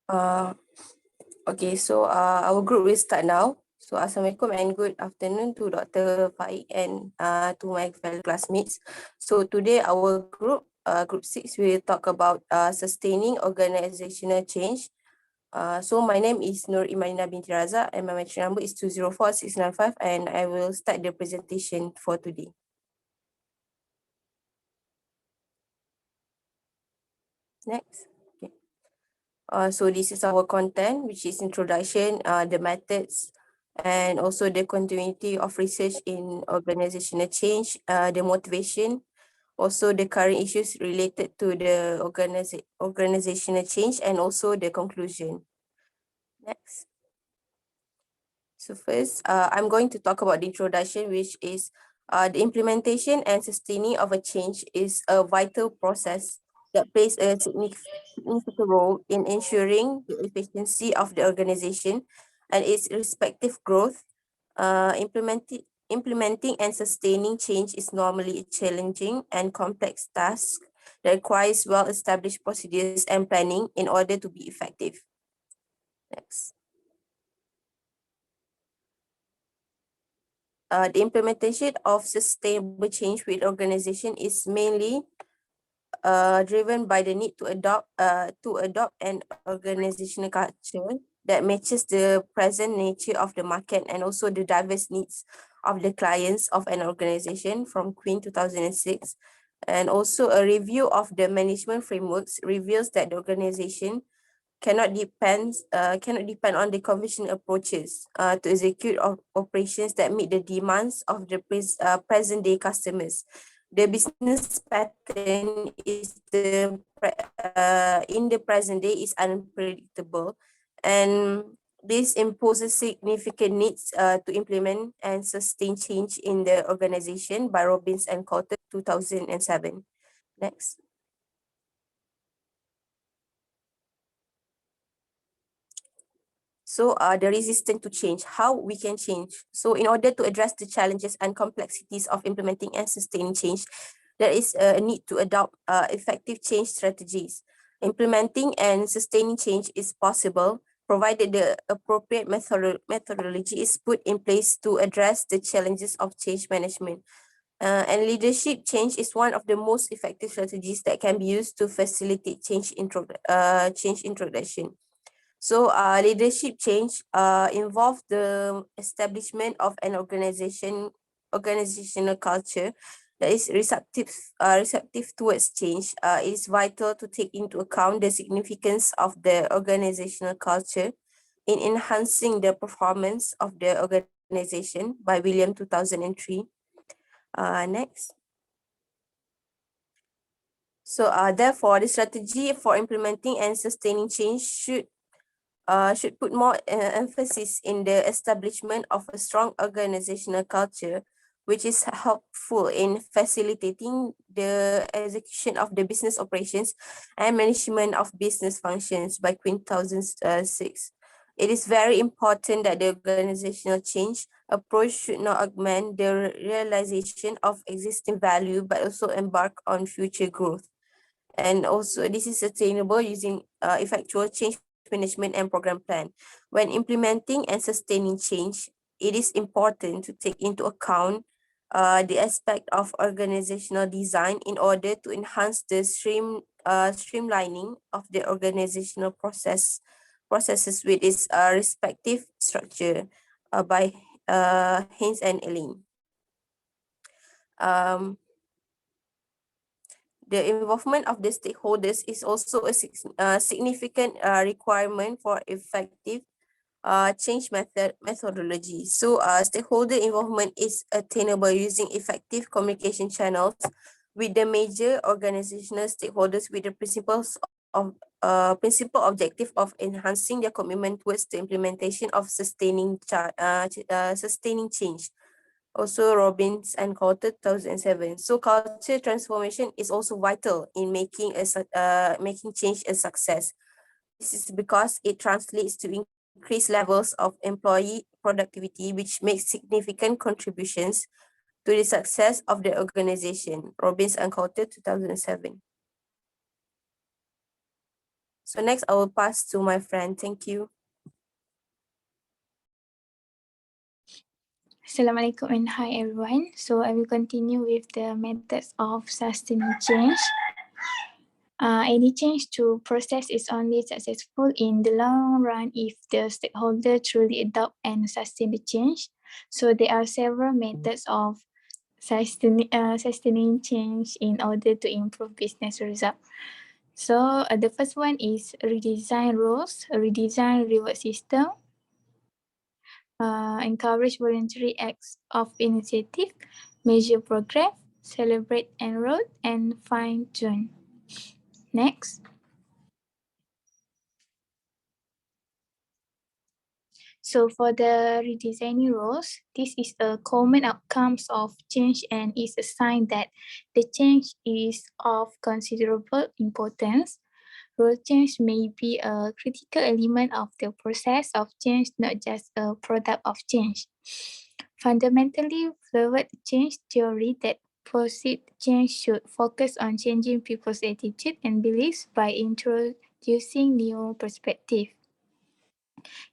Uh, okay, so our group will start now. So Assalamualaikum and good afternoon to Dr. Faik and to my fellow classmates. So today our group 6, will talk about sustaining organizational change. So my name is Nur Imanina binti Raza and my matric number is 204695 and I will start the presentation for today. Next. Okay. So this is our content, which is introduction, the methods, and also the continuity of research in organizational change, the motivation, also the current issues related to the organizational change, and also the conclusion. Next. So first, I'm going to talk about the introduction, which is the implementation and sustaining of a change is a vital process that plays a significant role in ensuring the efficiency of the organization and its respective growth. Implementing and sustaining change is normally a challenging and complex task that requires well-established procedures and planning in order to be effective. Next. The implementation of sustainable change with organization is mainly driven by the need to adopt an organizational culture that matches the present nature of the market and also the diverse needs of the clients of an organization from Queen 2006. And also a review of the management frameworks reveals that the organization cannot depend on the conventional approaches to execute operations that meet the demands of the present day customers. The business pattern in the present day is unpredictable, and this imposes significant needs to implement and sustain change in the organization by Robbins and Coulter 2007. Next. So the resistance to change, how we can change. So in order to address the challenges and complexities of implementing and sustaining change, there is a need to adopt effective change strategies. Implementing and sustaining change is possible, provided the appropriate methodology is put in place to address the challenges of change management. And leadership change is one of the most effective strategies that can be used to facilitate change introduction. So leadership change involves the establishment of an organizational culture that is receptive towards change. It is vital to take into account the significance of the organizational culture in enhancing the performance of the organization by William 2003. Next. So therefore, the strategy for implementing and sustaining change should put more emphasis in the establishment of a strong organizational culture, which is helpful in facilitating the execution of the business operations and management of business functions by Queen 2006. It is very important that the organizational change approach should not augment the realization of existing value, but also embark on future growth. And also this is attainable using effectual change management and program plan. When implementing and sustaining change, it is important to take into account the aspect of organizational design in order to enhance the streamlining of the organizational processes with its respective structure by Haynes and Elaine. The involvement of the stakeholders is also a significant requirement for effective change methodology. So stakeholder involvement is attainable using effective communication channels with the major organizational stakeholders with the principal objective of enhancing their commitment towards the implementation of sustaining change. Also Robbins and Coulter 2007. So culture transformation is also vital in making change a success. This is because it translates to increased levels of employee productivity, which makes significant contributions to the success of the organization. Robbins and Coulter 2007. So next, I will pass to my friend. Thank you. Assalamualaikum and hi everyone. So I will continue with the methods of sustaining change. Any change to process is only successful in the long run if the stakeholder truly adopt and sustain the change. So there are several methods of sustaining change in order to improve business result. So the first one is redesign roles, redesign reward system, encourage voluntary acts of initiative, measure progress, celebrate enroll, and fine-tune. Next. So for the redesigning roles, this is a common outcomes of change and is a sign that the change is of considerable importance. Role change may be a critical element of the process of change, not just a product of change. Fundamentally, fluid change theory that posits change should focus on changing people's attitude and beliefs by introducing new perspective.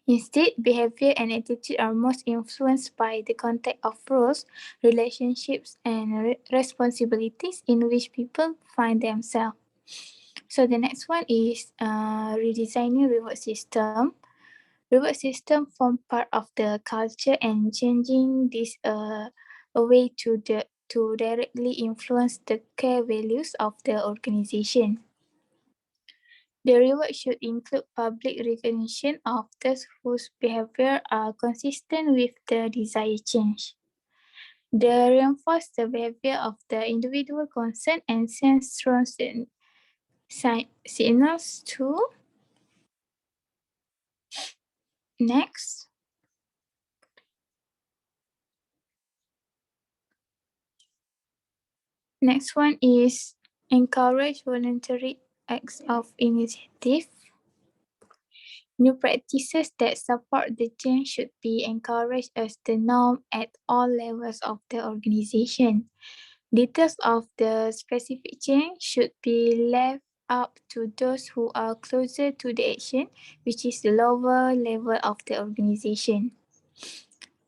Instead, behavior and attitude are most influenced by the context of roles, relationships, and responsibilities in which people find themselves. So the next one is redesigning reward system. Reward system form part of the culture and changing this a way to directly influence the core values of the organization. The reward should include public recognition of those whose behavior are consistent with the desired change. They reinforce the behavior of the individual concerned and send strong signals to. Next. Next one is encourage voluntary acts of initiative. New practices that support the change should be encouraged as the norm at all levels of the organization. Details of the specific change should be left up to those who are closer to the action, which is the lower level of the organization.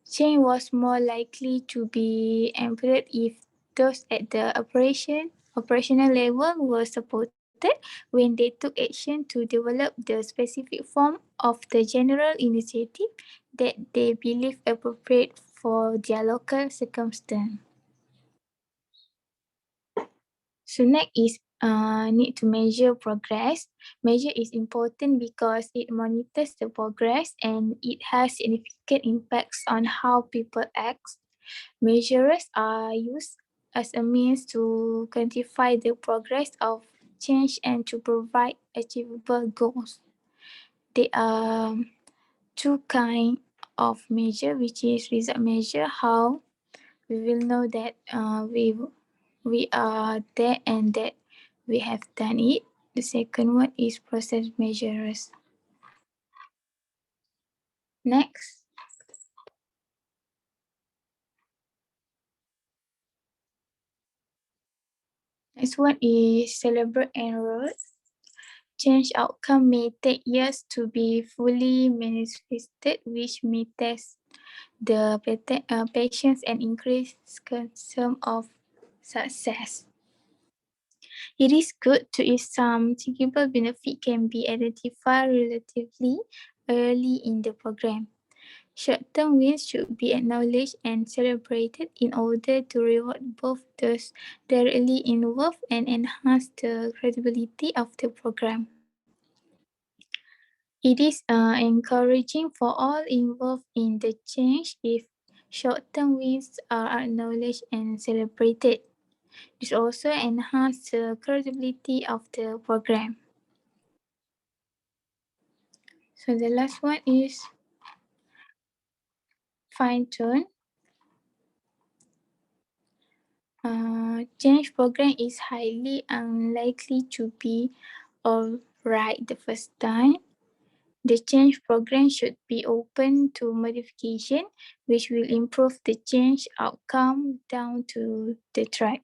Change was more likely to be embedded if those at the operational level were supported when they took action to develop the specific form of the general initiative that they believe appropriate for their local circumstance. So next is need to measure progress. Measure is important because it monitors the progress and it has significant impacts on how people act. Measures are used as a means to quantify the progress of change and to provide achievable goals. There are two kinds of measure, which is result measure, how we will know that we are there and that we have done it. The second one is process measures. Next. Next one is celebrate enroll. Change outcome may take years to be fully manifested, which may test the patience and increase concern of success. It is good to if some tangible benefit can be identified relatively early in the program. Short-term wins should be acknowledged and celebrated in order to reward both those directly involved and enhance the credibility of the program. It is encouraging for all involved in the change if short-term wins are acknowledged and celebrated. This also enhances the credibility of the program. So the last one is fine-tune. Change program is highly unlikely to be all right the first time. The change program should be open to modification, which will improve the change outcome down to the track.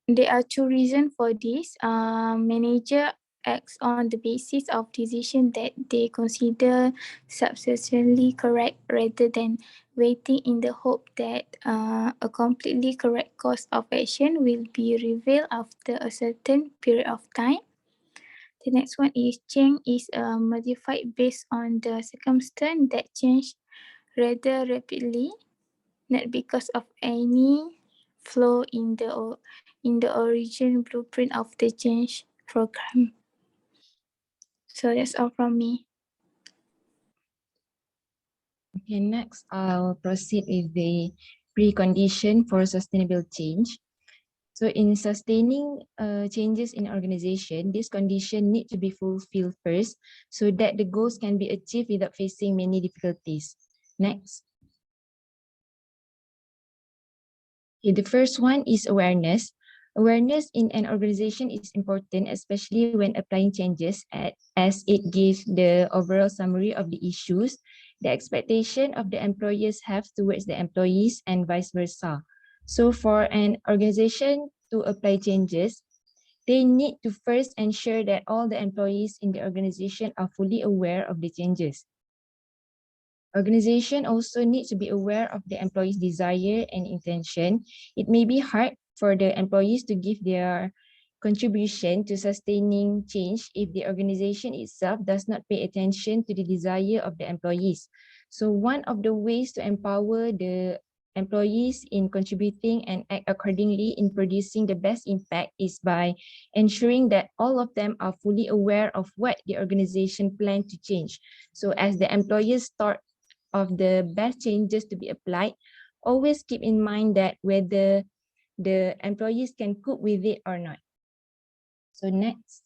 There are two reasons for this. Manager acts on the basis of decision that they consider substantially correct rather than waiting in the hope that a completely correct course of action will be revealed after a certain period of time. The next one is change is modified based on the circumstance that change rather rapidly, not because of any flaw in the origin blueprint of the change program. So that's all from me. Okay, next I'll proceed with the precondition for sustainable change. So in sustaining changes in organization, this condition need to be fulfilled first so that the goals can be achieved without facing many difficulties. Next. Okay, the first one is awareness. Awareness in an organization is important, especially when applying changes as it gives the overall summary of the issues, the expectation of the employers have towards the employees and vice versa. So for an organization to apply changes, they need to first ensure that all the employees in the organization are fully aware of the changes. Organization also needs to be aware of the employees' desire and intention. It may be hard for the employees to give their contribution to sustaining change if the organization itself does not pay attention to the desire of the employees. So one of the ways to empower the employees in contributing and act accordingly in producing the best impact is by ensuring that all of them are fully aware of what the organization plans to change. So as the employees start of the best changes to be applied, always keep in mind that whether the employees can cope with it or not. So next.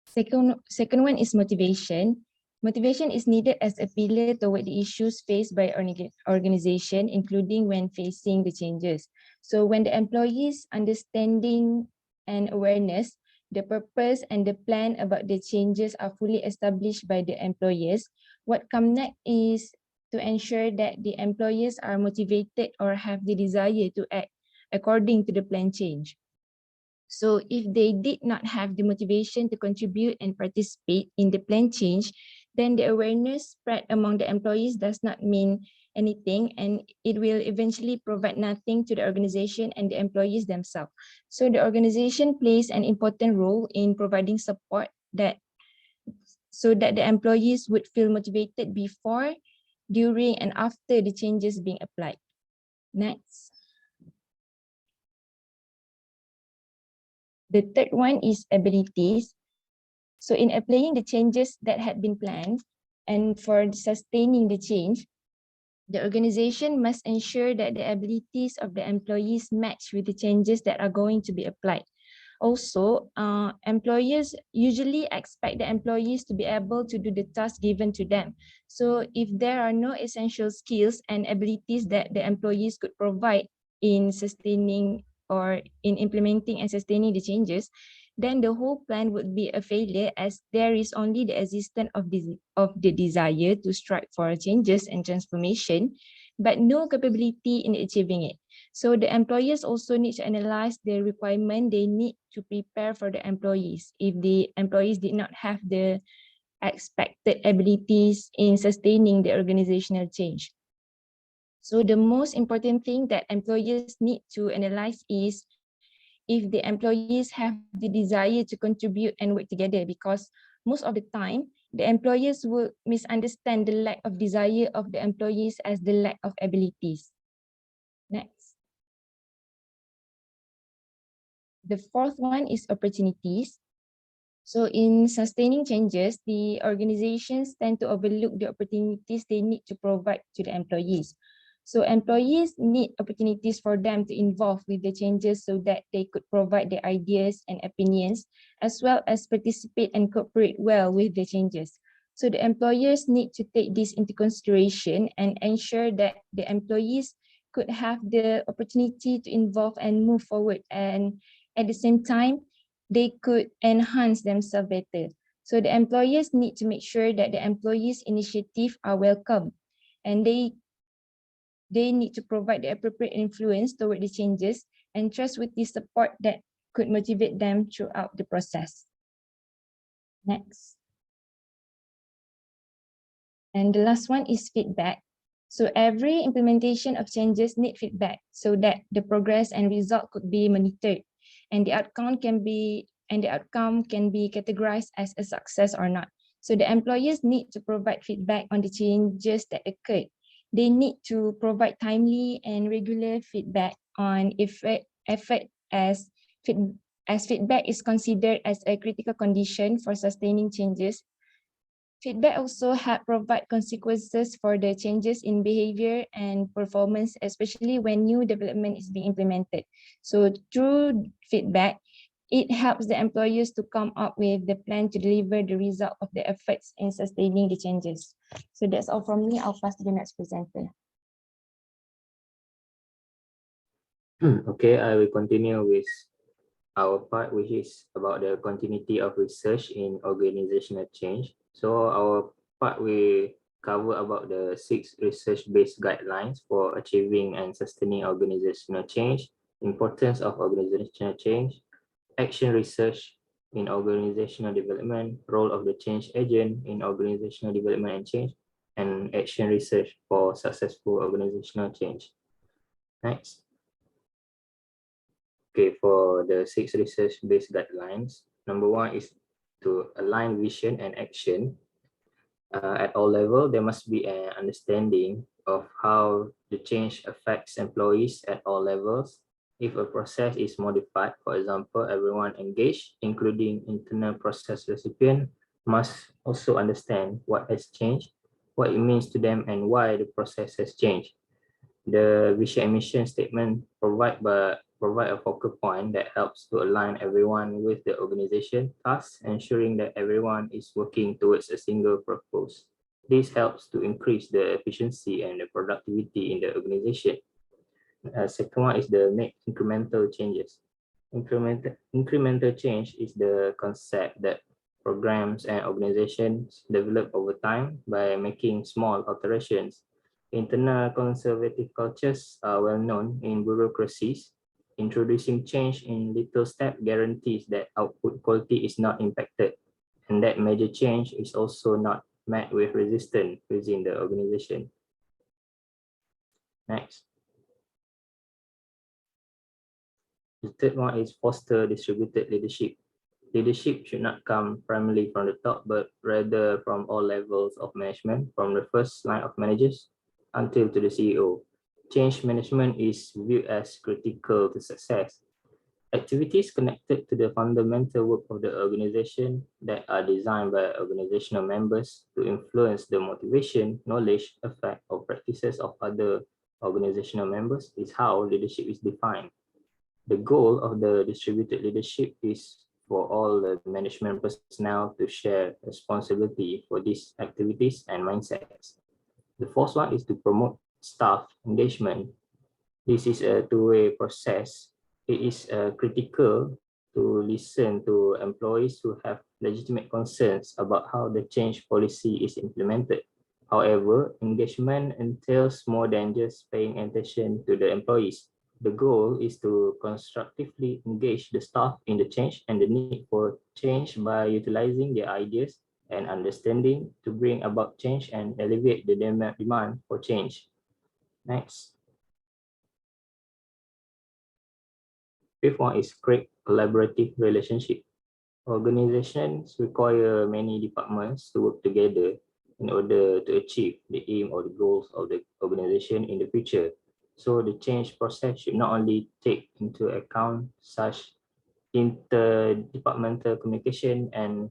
Second one is motivation. Motivation is needed as a pillar toward the issues faced by organization, including when facing the changes. So when the employees understanding and awareness, the purpose and the plan about the changes are fully established by the employers, what comes next is to ensure that the employers are motivated or have the desire to act according to the plan change. So if they did not have the motivation to contribute and participate in the plan change, then the awareness spread among the employees does not mean anything, and it will eventually provide nothing to the organization and the employees themselves. So the organization plays an important role in providing support so that the employees would feel motivated before, during, and after the changes being applied. Next. The third one is abilities. So in applying the changes that had been planned and for sustaining the change, the organization must ensure that the abilities of the employees match with the changes that are going to be applied. Also, employers usually expect the employees to be able to do the task given to them. So if there are no essential skills and abilities that the employees could provide in sustaining or in implementing and sustaining the changes, then the whole plan would be a failure, as there is only the existence of the desire to strive for changes and transformation, but no capability in achieving it. So the employers also need to analyze the requirement they need to prepare for the employees. If the employees did not have the expected abilities in sustaining the organizational change. So the most important thing that employers need to analyze is if the employees have the desire to contribute and work together, because most of the time, the employers will misunderstand the lack of desire of the employees as the lack of abilities. Next. The fourth one is opportunities. So in sustaining changes, the organizations tend to overlook the opportunities they need to provide to the employees. So employees need opportunities for them to involve with the changes so that they could provide their ideas and opinions, as well as participate and cooperate well with the changes. So the employers need to take this into consideration and ensure that the employees could have the opportunity to involve and move forward, and at the same time, they could enhance themselves better. So the employers need to make sure that the employees' initiative are welcome and they they need to provide the appropriate influence toward the changes and trustworthy support that could motivate them throughout the process. Next. And the last one is feedback. So every implementation of changes need feedback so that the progress and result could be monitored, and the outcome can be categorized as a success or not. So the employers need to provide feedback on the changes that occurred. They need to provide timely and regular feedback on effort as feedback is considered as a critical condition for sustaining changes. Feedback also help provide consequences for the changes in behavior and performance, especially when new development is being implemented. So through feedback, it helps the employers to come up with the plan to deliver the result of the efforts in sustaining the changes. So that's all from me. I'll pass to the next presenter. Okay, I will continue with our part, which is about the continuity of research in organizational change. So our part will cover about the 6 research-based guidelines for achieving and sustaining organizational change, importance of organizational change, action research in organizational development, role of the change agent in organizational development and change, and action research for successful organizational change. Next. Okay, for the 6 research-based guidelines, number 1 is to align vision and action. At all levels, there must be an understanding of how the change affects employees at all levels. If a process is modified, for example, everyone engaged, including internal process recipient, must also understand what has changed, what it means to them, and why the process has changed. The vision and mission statement provide a focal point that helps to align everyone with the organization tasks, ensuring that everyone is working towards a single purpose. This helps to increase the efficiency and the productivity in the organization. Second one is the make incremental changes. Incremental change is the concept that programs and organizations develop over time by making small alterations. Internal conservative cultures are well known in bureaucracies. Introducing change in little step guarantees that output quality is not impacted, and that major change is also not met with resistance within the organization. Next. The third one is foster distributed leadership. Leadership should not come primarily from the top, but rather from all levels of management, from the first line of managers until to the CEO. Change management is viewed as critical to success. Activities connected to the fundamental work of the organization that are designed by organizational members to influence the motivation, knowledge, effect, or practices of other organizational members is how leadership is defined. The goal of the distributed leadership is for all the management personnel to share responsibility for these activities and mindsets. The fourth one is to promote staff engagement. This is a two-way process. It is critical to listen to employees who have legitimate concerns about how the change policy is implemented. However, engagement entails more than just paying attention to the employees. The goal is to constructively engage the staff in the change and the need for change by utilizing their ideas and understanding to bring about change and alleviate the demand for change. Next. Fifth one is create collaborative relationship. Organizations require many departments to work together in order to achieve the aim or the goals of the organization in the future. So the change process should not only take into account such interdepartmental communication and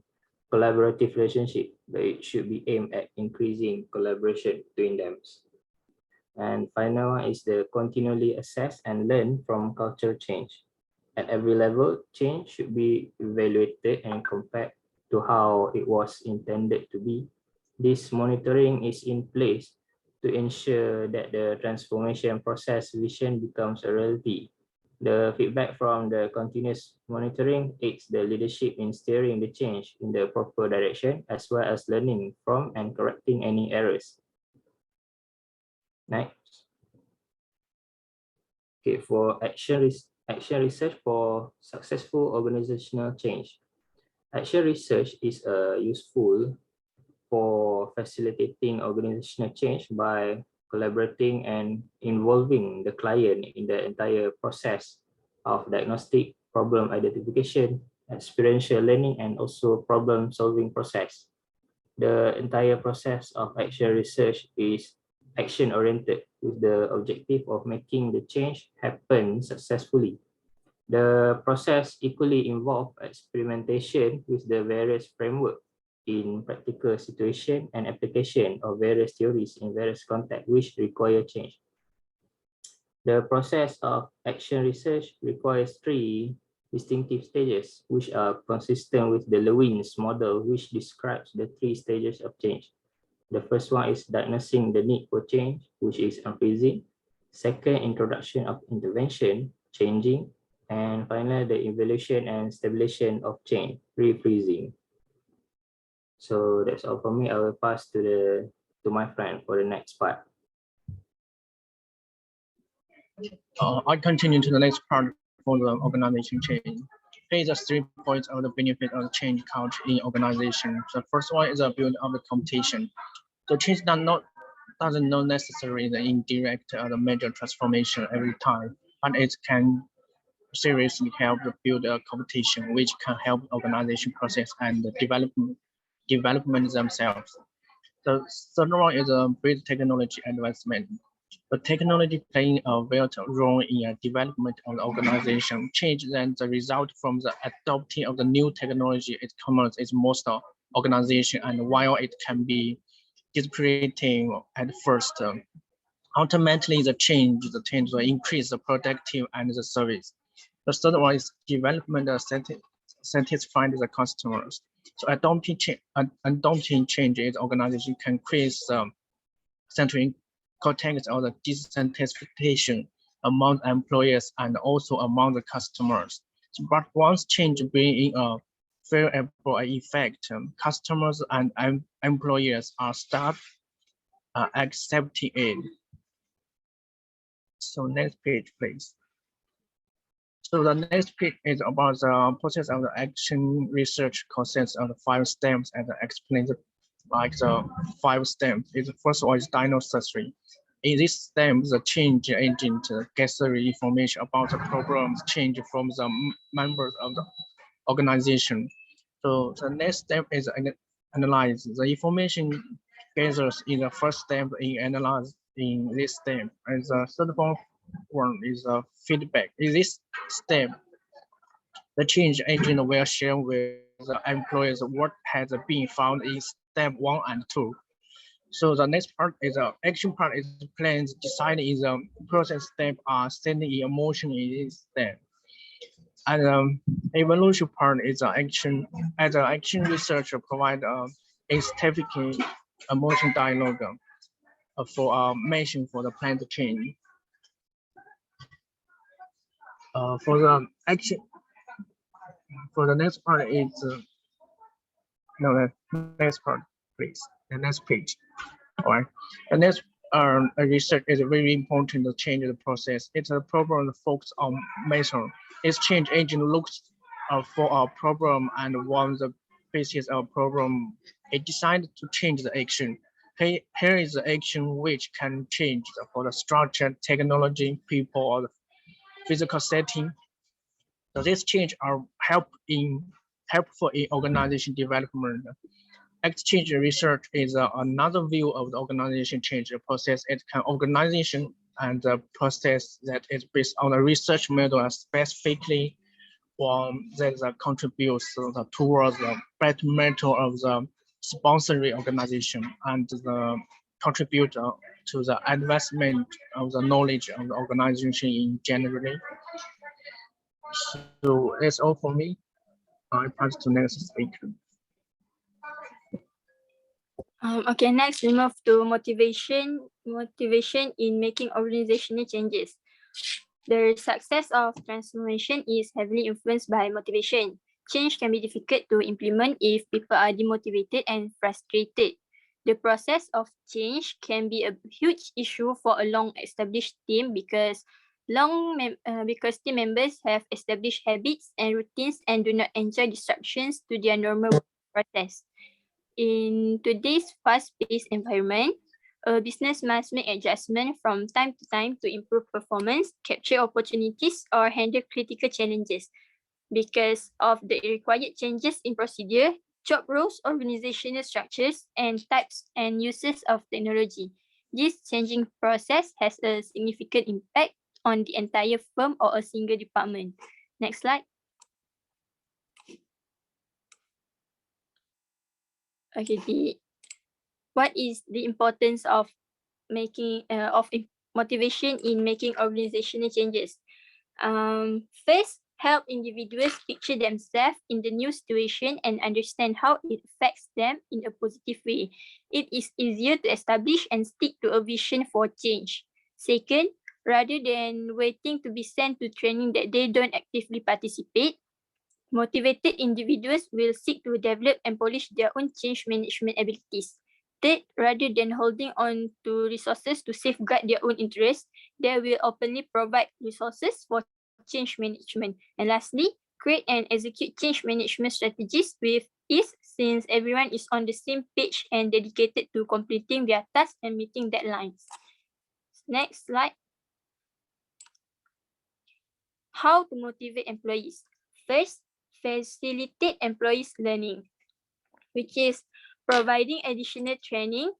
collaborative relationship, but it should be aimed at increasing collaboration between them. And final one is the continually assess and learn from cultural change. At every level, change should be evaluated and compared to how it was intended to be. This monitoring is in place to ensure that the transformation process vision becomes a reality. The feedback from the continuous monitoring aids the leadership in steering the change in the proper direction, as well as learning from and correcting any errors. Next. Okay, for action research for successful organizational change. Action research is useful for facilitating organizational change by collaborating and involving the client in the entire process of diagnostic, problem identification, experiential learning, and also problem solving process. The entire process of action research is action oriented with the objective of making the change happen successfully. The process equally involves experimentation with the various framework in practical situation and application of various theories in various contexts which require change. The process of action research requires three distinctive stages, which are consistent with the Lewin's model, which describes the three stages of change. The first one is diagnosing the need for change, which is unfreezing. Second, introduction of intervention, changing. And finally, the evaluation and stabilization of change, refreezing. So that's all for me. I will pass to my friend for the next part. I continue to the next part for the organization change. Here is the 3 points of the benefit of change culture in organization. The first one is a build of the competition. The change doesn't not necessarily the indirect or the major transformation every time, but it can seriously help to build a competition, which can help organization process and the development themselves. The third one is a big technology advancement. The technology playing a vital role in the development of the organization. Change then the result from the adopting of the new technology it comes is most organization, and while it can be disappointing at first, ultimately the change will increase the productive and the service. The third one is development satisfying the customers. So adopting change in organization can create central context of the dissatisfaction among employees and also among the customers. So, but once change bring in a favorable effect, customers and employers are start accepting it. So next page, please. So the next page is about the process of the action research consists of the 5 steps and explains like the 5 steps. The first one is diagnosis. In this step, the change agent gets the information about the problems change from the members of the organization. So the next step is analyze. The information gathered in the first step in analyze in this step, and the third one is feedback. In this step, the change agent will share with the employees what has been found in step 1 and 2. So the next part is the action part is plans decided in the process step are setting in motion in this step. And evaluation part is the action as an action researcher provide a significant emotion dialogue for mention for the plan to change. For the action, for the next part is no, the next part, please. The next page. All right. The next research is very important to change the process. It's a problem focus on measure. Its change agent looks for a problem, and once the basis of problem, it decided to change the action. Here is the action which can change for the structure, technology, people, or the physical setting. So this change are helpful in organization development. Exchange research is another view of the organization change process. It can organization and the process that is based on a research model specifically that contributes towards the betterment of the sponsoring organization and the contribute to the advancement of the knowledge of the organization in general. So that's all for me. I pass to next speaker. Okay, next we move to motivation in making organizational changes. The success of transformation is heavily influenced by motivation. Change can be difficult to implement if people are demotivated and frustrated. The process of change can be a huge issue for a long-established team because Because team members have established habits and routines and do not enjoy disruptions to their normal work process. In today's fast-paced environment, a business must make adjustments from time to time to improve performance, capture opportunities, or handle critical challenges. Because of the required changes in procedure, job roles, organizational structures, and types and uses of technology. This changing process has a significant impact on the entire firm or a single department. Next slide. Okay, what is the importance of motivation in making organizational changes? First, help individuals picture themselves in the new situation and understand how it affects them in a positive way. It is easier to establish and stick to a vision for change. Second, rather than waiting to be sent to training that they don't actively participate, motivated individuals will seek to develop and polish their own change management abilities. Third, rather than holding on to resources to safeguard their own interests, they will openly provide resources for change management. And lastly, create and execute change management strategies with ease, since everyone is on the same page and dedicated to completing their tasks and meeting deadlines. Next slide. How to motivate employees? First, facilitate employees' learning, which is providing additional training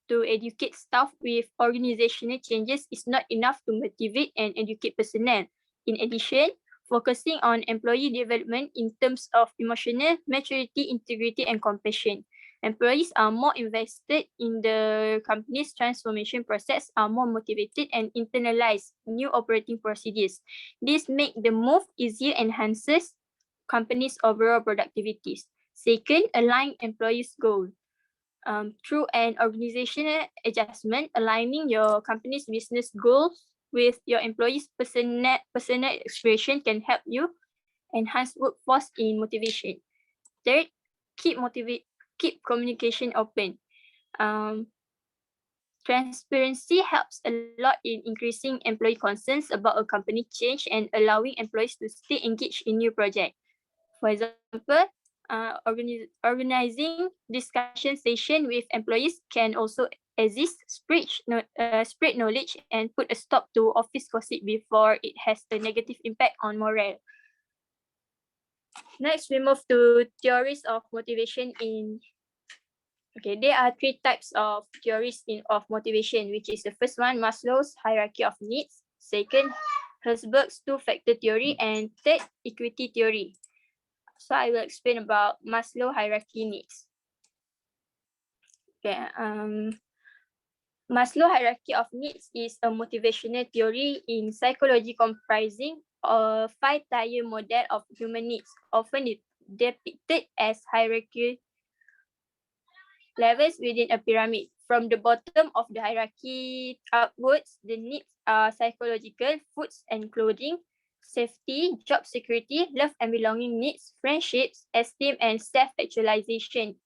to educate staff with organizational changes is not enough to motivate and educate personnel. In addition, focusing on employee development in terms of emotional maturity, integrity, and compassion. Employees are more invested in the company's transformation process, are more motivated, and internalize new operating procedures. This makes the move easier and enhances company's overall productivities. Second, align employees' goals. Through an organizational adjustment, aligning your company's business goals with your employees' personal aspiration can help you enhance workforce in motivation. Third, keep communication open. Transparency helps a lot in increasing employee concerns about a company change and allowing employees to stay engaged in new projects. For example, organizing discussion session with employees can also exist, spread knowledge, and put a stop to office gossip before it has a negative impact on morale. Next, we move to theories of motivation there are three types of theories of motivation, which is the first one, Maslow's hierarchy of needs. Second, Herzberg's two-factor theory, and third, equity theory. So I will explain about Maslow hierarchy needs. Maslow hierarchy of needs is a motivational theory in psychology comprising a 5-tier model of human needs, often depicted as hierarchy levels within a pyramid. From the bottom of the hierarchy upwards, the needs are psychological, foods and clothing, safety, job security, love and belonging needs, friendships, esteem, and self-actualization.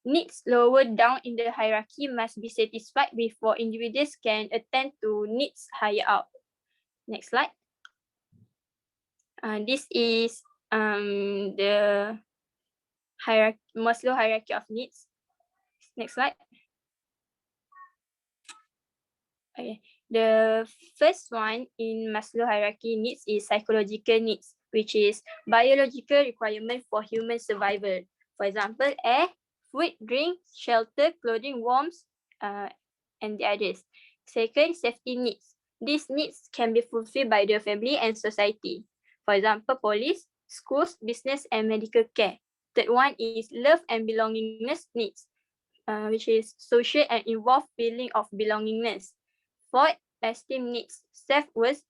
Needs lower down in the hierarchy must be satisfied before individuals can attend to needs higher up. Next slide. This is the Maslow hierarchy of needs. Next slide. Okay. The first one in Maslow hierarchy needs is psychological needs, which is biological requirement for human survival. For example, air, food, drink, shelter, clothing, warmth, and the others. Second, safety needs. These needs can be fulfilled by the family and society. For example, police, schools, business, and medical care. Third one is love and belongingness needs, which is social and involved feeling of belongingness. Fourth, esteem needs, self-worth,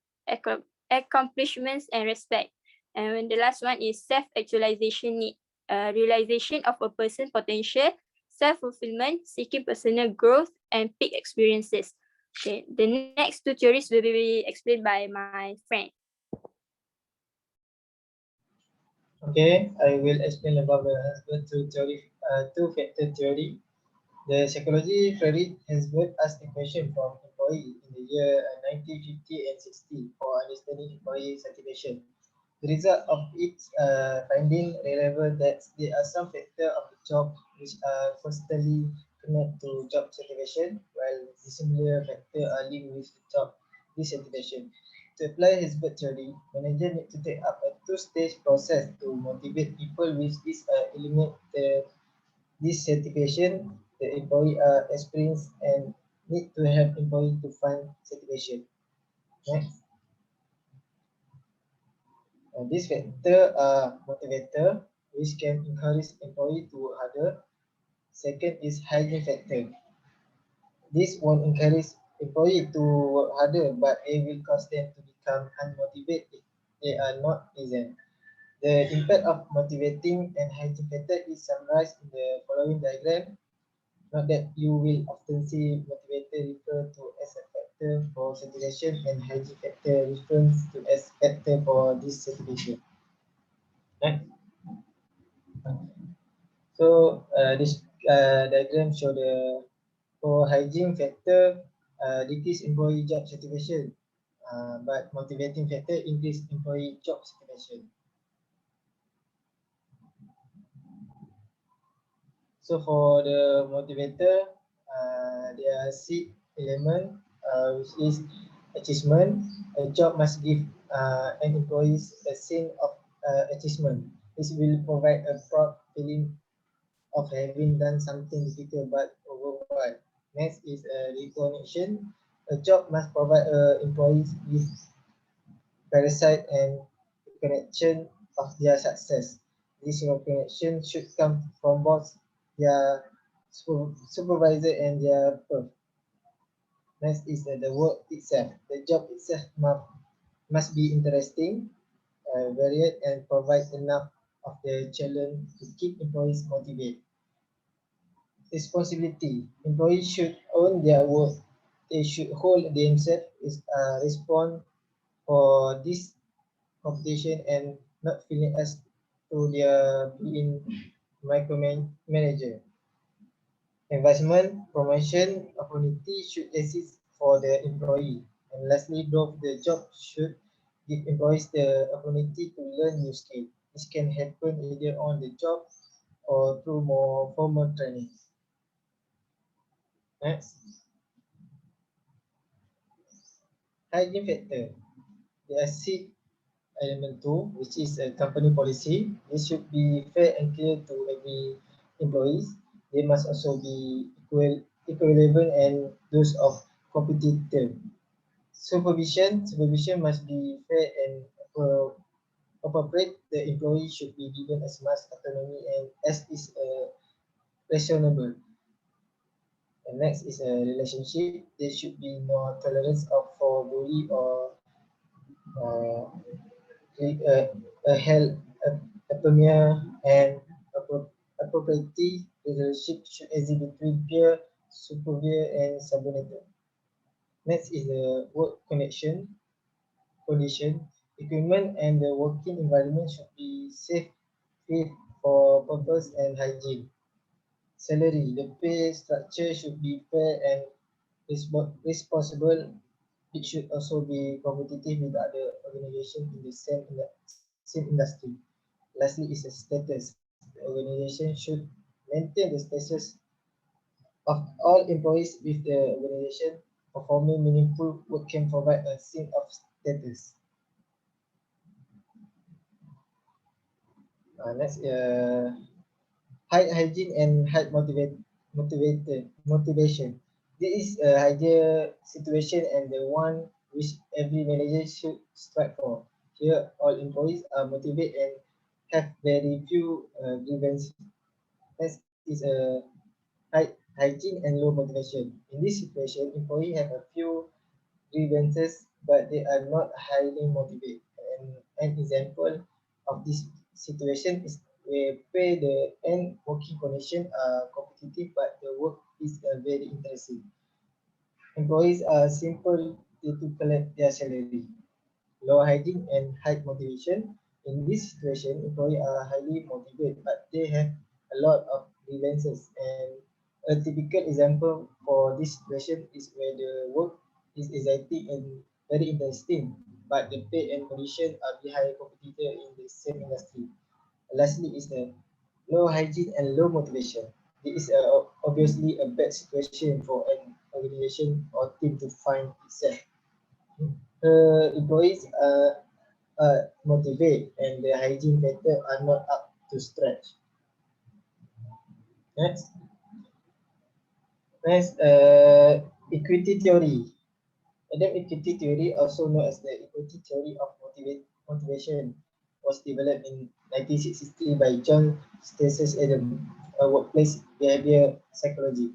accomplishments, and respect. And the last one is self-actualization need, realization of a person's potential, self-fulfillment, seeking personal growth, and peak experiences. Okay, the next two theories will be explained by my friend. Okay, I will explain about the Herzberg two-factor theory. The psychology Frederick Herzberg asked a question from employee in the year 1950 and 60 for understanding employee satisfaction. The result of its finding revealed that there are some factors of the job which are firstly connected to job satisfaction, while dissimilar factors are linked with the job dissatisfaction. To apply Hesbert theory, manager need to take up a two-stage process to motivate people with this eliminate the dissatisfaction the employee are experienced and need to help employee to find satisfaction. Next. This factor are motivator, which can encourage employee to work harder. Second is hygiene factor. This won't encourage employee to work harder, but it will cause them to become unmotivated if they are not present. The impact of motivating and hygiene factor is summarized in the following diagram. Note that you will often see motivator referred to as a factor for satisfaction and hygiene factor referred to as factor for dissatisfaction. Right? So this diagram show the for hygiene factor decrease employee job satisfaction, but motivating factor increase employee job satisfaction. So for the motivator, there are 6 elements, which is achievement. A job must give an employee a sense of achievement. This will provide a proud feeling of having done something difficult but worthwhile. Next is recognition. A job must provide employees with parasite and recognition of their success. This recognition should come from both their supervisor and their peer. Next is the work itself. The job itself must be interesting, varied, and provide enough of the challenge to keep employees motivated. Responsibility. Employees should own their work. They should hold themselves responsible for this competition and not feeling as to their being micromanager. Investment, promotion, opportunity should exist for the employee. And lastly, growth. The job should give employees the opportunity to learn new skills. This can happen either on the job or through more formal training. Next. Hygiene factor. There are 6 element 2, which is a company policy. This should be fair and clear to every employees. They must also be equivalent and those of competitive. Supervision must be fair and appropriate. The employee should be given as much autonomy and as is reasonable. And next is a relationship. There should be no tolerance of for bully or uh, a health apnea and appropriate relationship should exist between peer, superior, and subordinate. Next is the work condition. Equipment and the working environment should be safe, fit for purpose and hygiene. Salary. The pay structure should be fair and responsible. It should also be competitive with other organizations in the same industry. Lastly is the status. The organization should maintain the status of all employees with the organization. Performing meaningful work can provide a sense of status. Next, high hygiene and high motivation. This is a ideal situation and the one which every manager should strive for. Here, all employees are motivated and have very few grievances. Next is a high hygiene and low motivation. In this situation, employees have a few grievances, but they are not highly motivated. And an example of this situation is where pay the and working conditions are competitive, but the work is very interesting. Employees are simple to collect their salary. Low hygiene and high motivation. In this situation, employees are highly motivated, but they have a lot of grievances. And a typical example for this situation is where the work is exciting and very interesting, but the pay and condition are behind competitor in the same industry. Lastly is the low hygiene and low motivation. This is obviously a bad situation for an organization or team to find itself. Employees motivate and the hygiene factor are not up to stretch. Next, equity theory. Adam equity theory, also known as the equity theory of motivation, was developed in 1963 by John Stassis Adam, a workplace behavior psychology,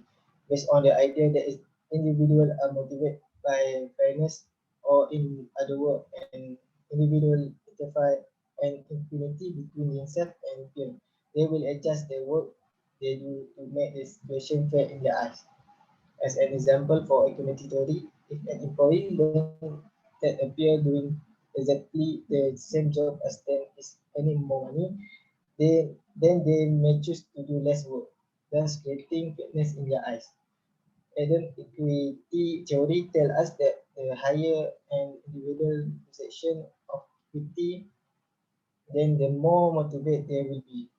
based on the idea that individuals are motivated by fairness, or in other words, an individual identify an infinity between himself and peer. They will adjust their work they do to make the situation fair in their eyes. As an example for equity theory, if an employee learns that a peer doing exactly the same job as them is earning more money, then they may choose to do less work, thus creating fairness in their eyes. Adam equity theory tells us that the higher an individual perception of equity, then the more motivated they will be.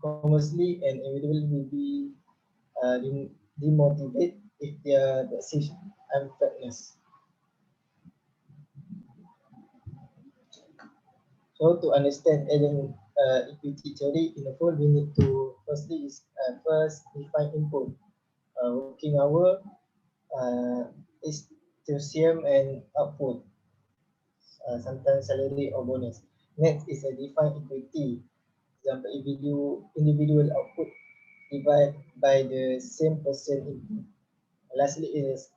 Conversely, an individual will be demotivate if their perceived unfairness. So to understand Allen equity theory in the full, we need to first define input, working hour, is and output, sometimes salary or bonus. Next is a define equity. Example, individual output divided by the same person input. Lastly is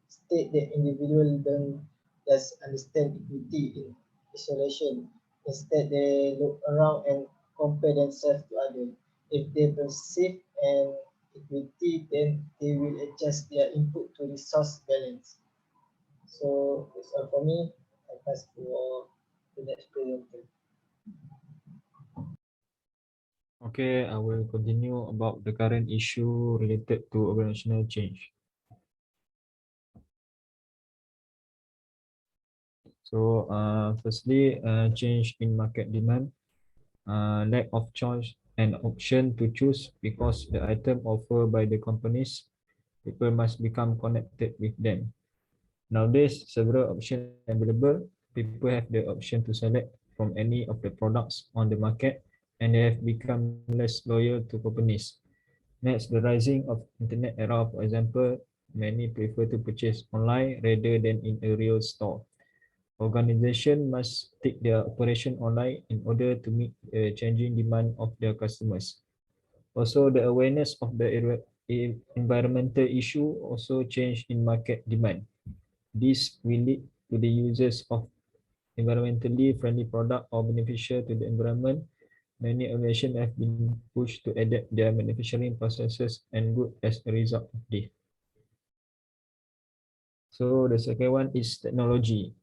state that individual don't just understand equity in isolation. Instead, they look around and compare themselves to others. If they perceive an equity, then they will adjust their input to resource balance. So that's all for me. I pass to the next presenter. Okay, I will continue about the current issue related to organizational change. So, firstly, change in market demand, lack of choice and option to choose because the item offered by the companies, people must become connected with them. Nowadays, several options available. People have the option to select from any of the products on the market, and they have become less loyal to companies. Next, the rising of internet era, for example, many prefer to purchase online rather than in a real store. Organization must take their operation online in order to meet the changing demand of their customers. Also, the awareness of the environmental issue also change in market demand. This will lead to the users of environmentally friendly product or beneficial to the environment. Many organizations have been pushed to adapt their manufacturing processes and good as a result of this. So the second one is technology.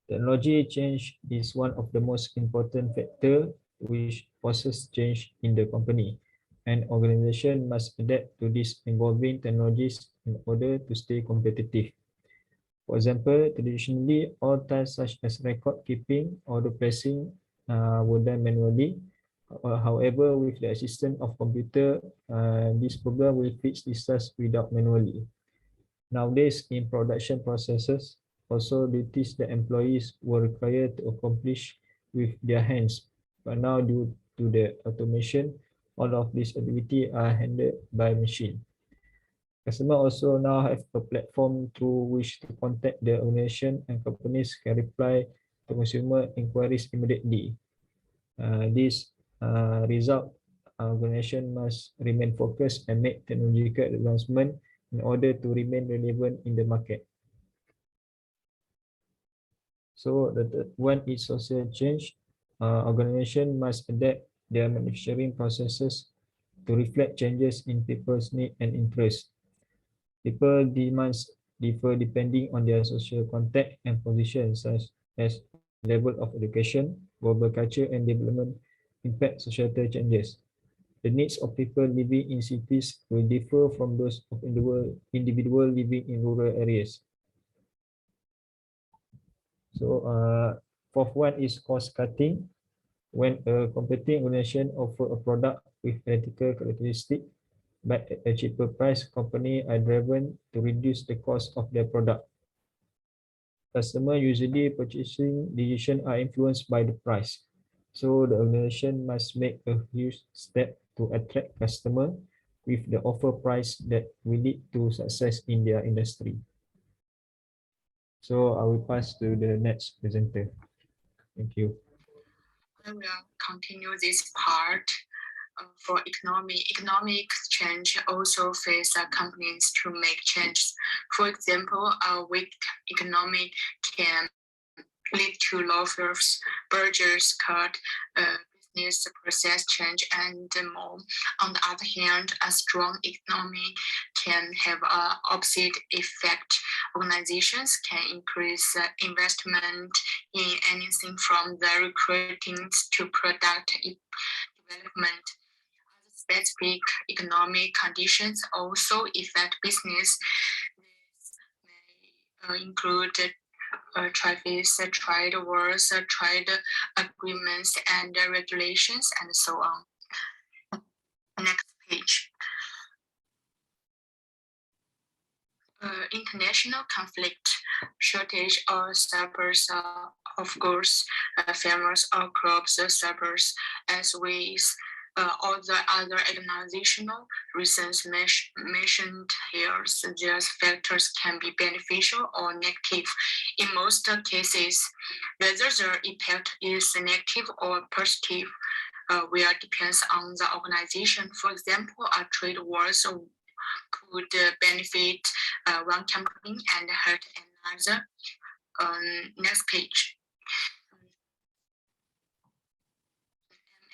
Technology change is one of the most important factor which forces change in the company. An organization must adapt to these evolving technologies in order to stay competitive. For example, traditionally, all tasks such as record keeping or replacing were done manually. However, with the assistance of computer, this program will fix this task without manually. Nowadays, in production processes, also duties that employees were required to accomplish with their hands. But now, due to the automation, all of these activities are handled by machine. Customers also now have a platform through which to contact the organization, and companies can reply to consumer inquiries immediately. This result, organization must remain focused and make technological advancement in order to remain relevant in the market. So the third one is social change. Organization must adapt their manufacturing processes to reflect changes in people's needs and interests. People demands differ depending on their social context and position, such as level of education, global culture, and development impact societal changes. The needs of people living in cities will differ from those of individual living in rural areas. So fourth one is cost cutting. When a competing organization offer a product with identical characteristic but at a cheaper price, companies are driven to reduce the cost of their product. Customer usually purchasing decisions are influenced by the price. So the organization must make a huge step to attract customer with the offer price that will lead to success in their industry. So I will pass to the next presenter. Thank you. I will continue this part. For economic change also face companies to make changes. For example, a weak economy can lead to losses, budgets cut, business process change, and more. On the other hand, a strong economy can have an opposite effect. Organizations can increase investment in anything from the recruiting to product development. Specific economic conditions also affect business. This may include tariffs, trade wars, trade agreements, and regulations, and so on. Next page. International conflict, shortage or suburbs of goods, farmers or crops suburbs, as well as all the other organizational reasons mentioned here. So these factors can be beneficial or negative. In most cases, whether the impact is negative or positive will depends on the organization. For example, a trade wars could benefit one company and hurt another. Next page.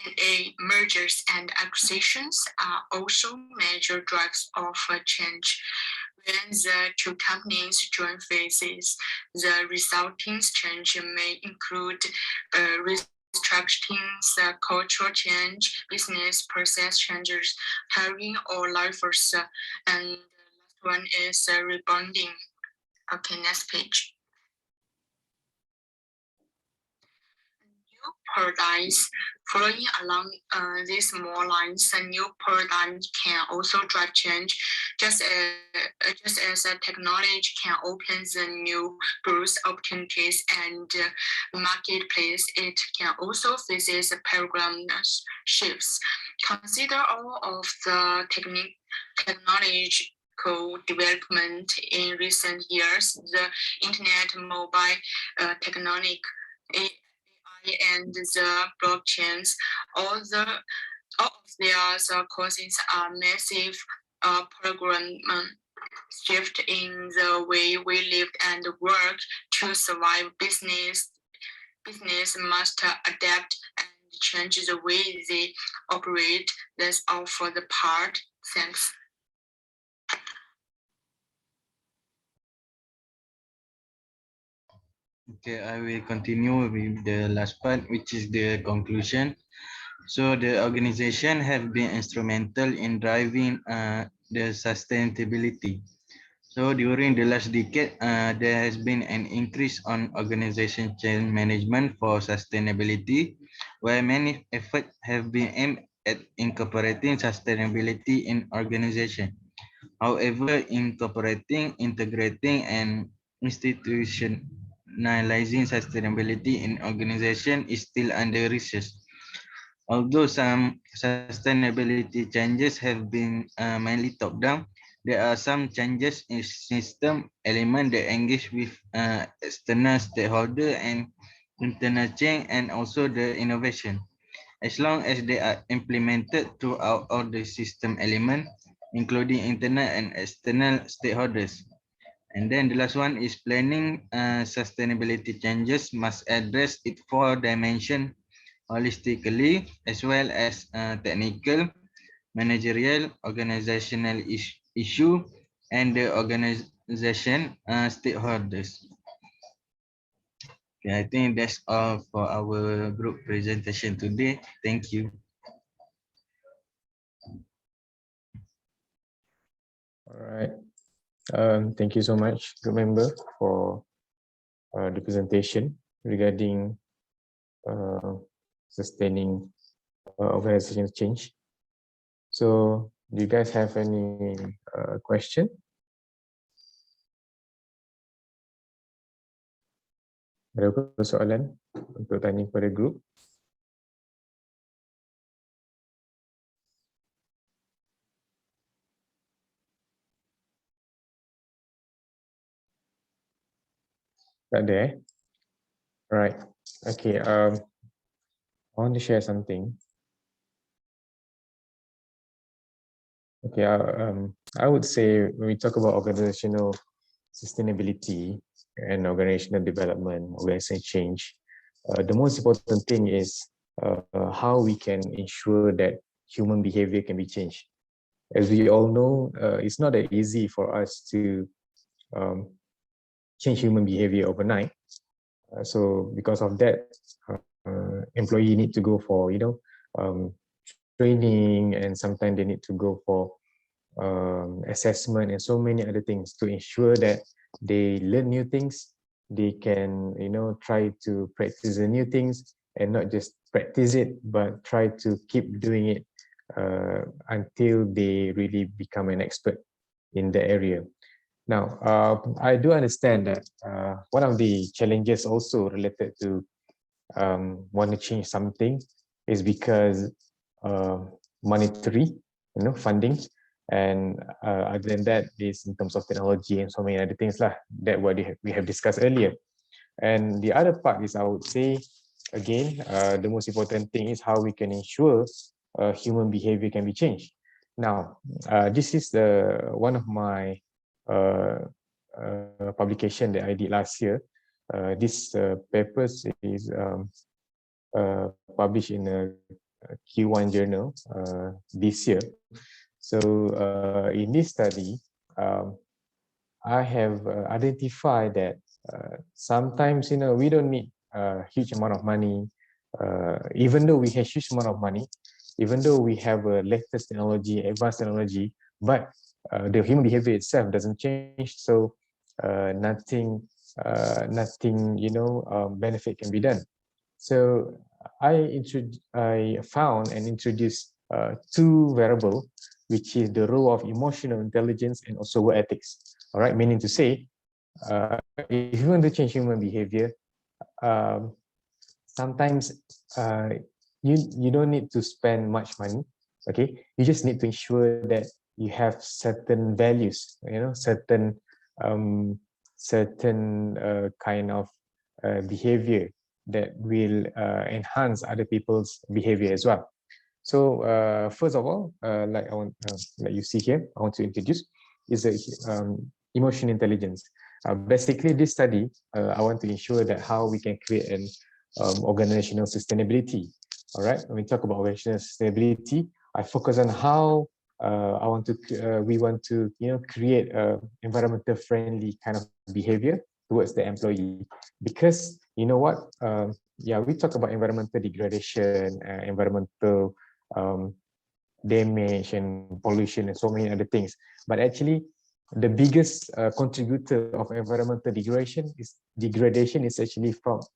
M&A mergers and acquisitions are also major drivers of change. When the two companies join forces, the resulting change may include restructuring, cultural change, business process changes, hiring or layoffs, and the last one is rebonding. Okay, next page. Paradigms. Following along these more lines, new paradigms can also drive change, just as technology can open the new growth opportunities and marketplace, it can also face paradigm shifts. Consider all of the technological development in recent years, the internet, mobile, technology, and the blockchains, all of their causes are massive program shift in the way we live and work. To survive, business must adapt and change the way they operate. That's all for the part. Thanks. Okay, I will continue with the last part, which is the conclusion. So the organization have been instrumental in driving the sustainability. So during the last decade, there has been an increase on organization change management for sustainability, where many efforts have been aimed at incorporating sustainability in organization. However, integrating, and institutionalizing sustainability in organization is still under research. Although some sustainability changes have been mainly top-down, there are some changes in system element that engage with external stakeholder and internal change and also the innovation. As long as they are implemented throughout all the system element, including internal and external stakeholders. And then the last one is planning sustainability changes must address it four dimension holistically, as well as technical, managerial, organizational issue, and the organization stakeholders. Okay, I think that's all for our group presentation today. Thank you. All right. Thank you so much, group member, for the presentation regarding sustaining organizational change. So, do you guys have any question? Ada persoalan untuk tanya kepada grup? Tak ada, eh? Right. Okay. I want to share something. Okay. I would say when we talk about organizational sustainability and organizational development, organizational change, the most important thing is how we can ensure that human behavior can be changed. As we all know, it's not that easy for us to change human behavior overnight. So because of that, employee need to go for training, and sometimes they need to go for assessment and so many other things to ensure that they learn new things. They can try to practice the new things and not just practice it, but try to keep doing it until they really become an expert in the area. Now, I do understand that one of the challenges also related to want to change something is because monetary, funding, and other than that is in terms of technology and so many other things lah, that what we have discussed earlier. And the other part is, I would say, again, the most important thing is how we can ensure human behavior can be changed. Now, this is one of my publication that I did last year. This paper is published in a Q1 journal this year. So in this study, I have identified that sometimes we don't need a huge amount of money, even though we have huge amount of money, even though we have a latest technology, advanced technology, but the human behavior itself doesn't change. So nothing benefit can be done. So I found and introduced two variables, which is the role of emotional intelligence and also work ethics. All right, meaning to say, if you want to change human behavior, sometimes you don't need to spend much money. Okay, you just need to ensure that you have certain values, certain kind of behavior that will enhance other people's behavior as well. So first of all, like you see here, I want to introduce is emotion intelligence. Basically, this study, I want to ensure that how we can create an organizational sustainability. All right, when we talk about organizational sustainability, I focus on how we want to create a environmental friendly kind of behavior towards the employee, because you know what, we talk about environmental degradation, environmental damage and pollution and so many other things, but actually the biggest contributor of environmental degradation is actually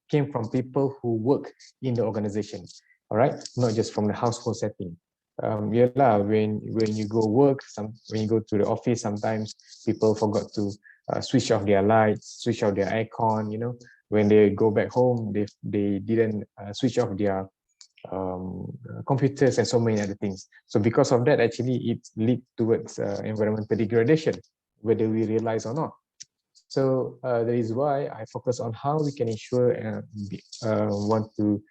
came from people who work in the organization. All right, not just from the household setting. When you go work, when you go to the office, sometimes people forgot to switch off their lights, switch off their aircon. When they go back home, they didn't switch off their computers and so many other things. So because of that, actually it leads towards environmental degradation, whether we realize or not. So that is why I focus on how we can ensure and want to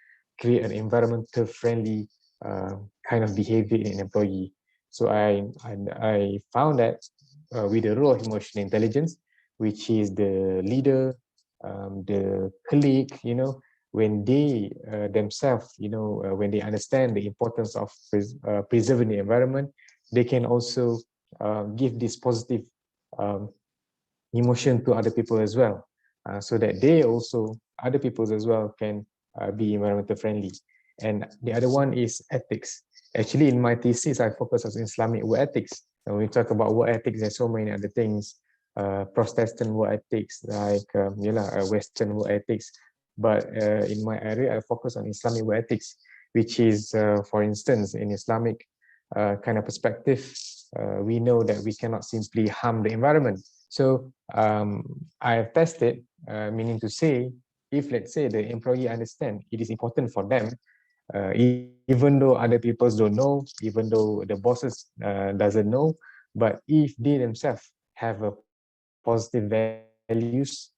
create an environmental friendly kind of behavior in an employee. So I found that with the role of emotional intelligence, which is the leader, the colleague, when they themselves, when they understand the importance of preserving the environment, they can also give this positive emotion to other people as well, so that other people as well can be environmental friendly. And the other one is ethics. Actually, in my thesis, I focus on Islamic work ethics. And we talk about work ethics and so many other things, Protestant work ethics, like Western work ethics. But in my area, I focus on Islamic work ethics, which is, for instance, in Islamic kind of perspective, we know that we cannot simply harm the environment. So I have tested, meaning to say, if let's say the employee understand it is important for them, even though other people don't know, even though the bosses doesn't know, but if they themselves have a positive values,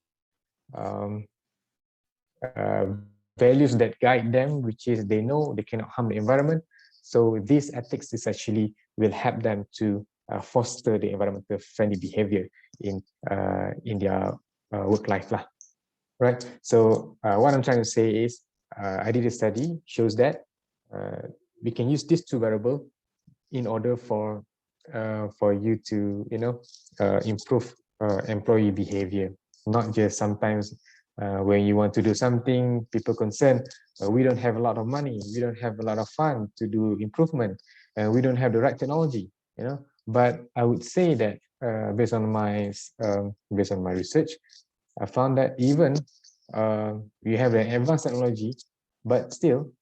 values that guide them, which is they know they cannot harm the environment. So these ethics is actually will help them to foster the environmental friendly behavior in their work life lah. Right. So what I'm trying to say is, I did a study shows that we can use these two variables in order for you to improve employee behavior, not just sometimes when you want to do something, people concerned, we don't have a lot of money, we don't have a lot of fund to do improvement, and we don't have the right technology, But I would say that based on my research, I found that even we have an advanced technology, but still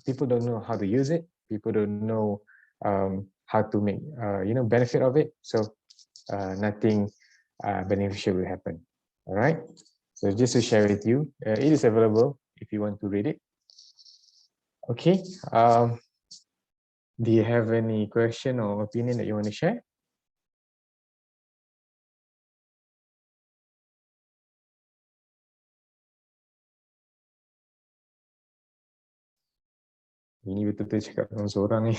people don't know how to use it. People don't know how to make benefit of it. So nothing beneficial will happen. All right. So just to share with you, it is available if you want to read it. Okay. Do you have any question or opinion that you want to share? Ini betul-betul cakap dengan seorang ni.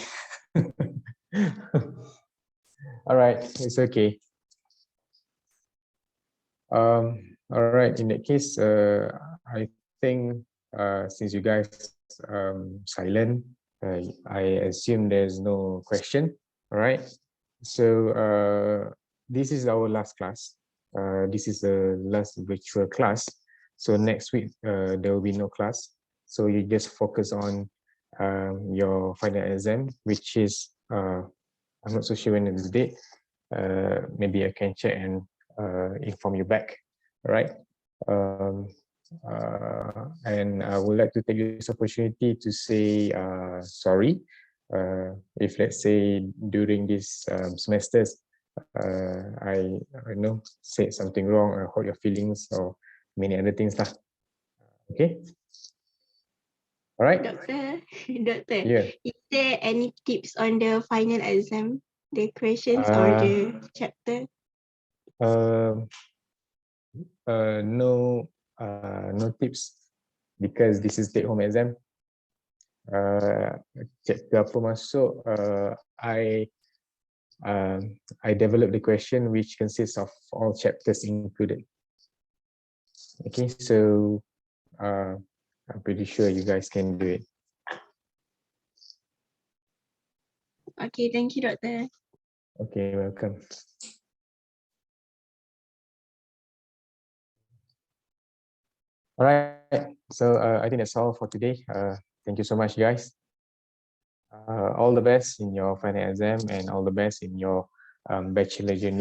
All right, it's okay. All right, in that case, I think since you guys silent, I assume there's no question. All right. So this is our last class. This is the last virtual class. So next week there will be no class. So you just focus on your final exam, which is I'm not so sure when is the date. Maybe I can check and inform you back. All right. And I would like to take this opportunity to say sorry if, let's say, during these semesters I know said something wrong or hurt your feelings or many other things lah. Okay. All right. Doctor, Yeah. is there any tips on the final exam, the questions or the chapter? No, no tips because this is take-home exam. Chapter apa masuk? I developed the question which consists of all chapters included. Okay, so I'm pretty sure you guys can do it. Okay, thank you, Doctor. Okay, welcome. All right, so I think that's all for today. Thank you so much, guys. All the best in your final exam and all the best in your bachelor journey.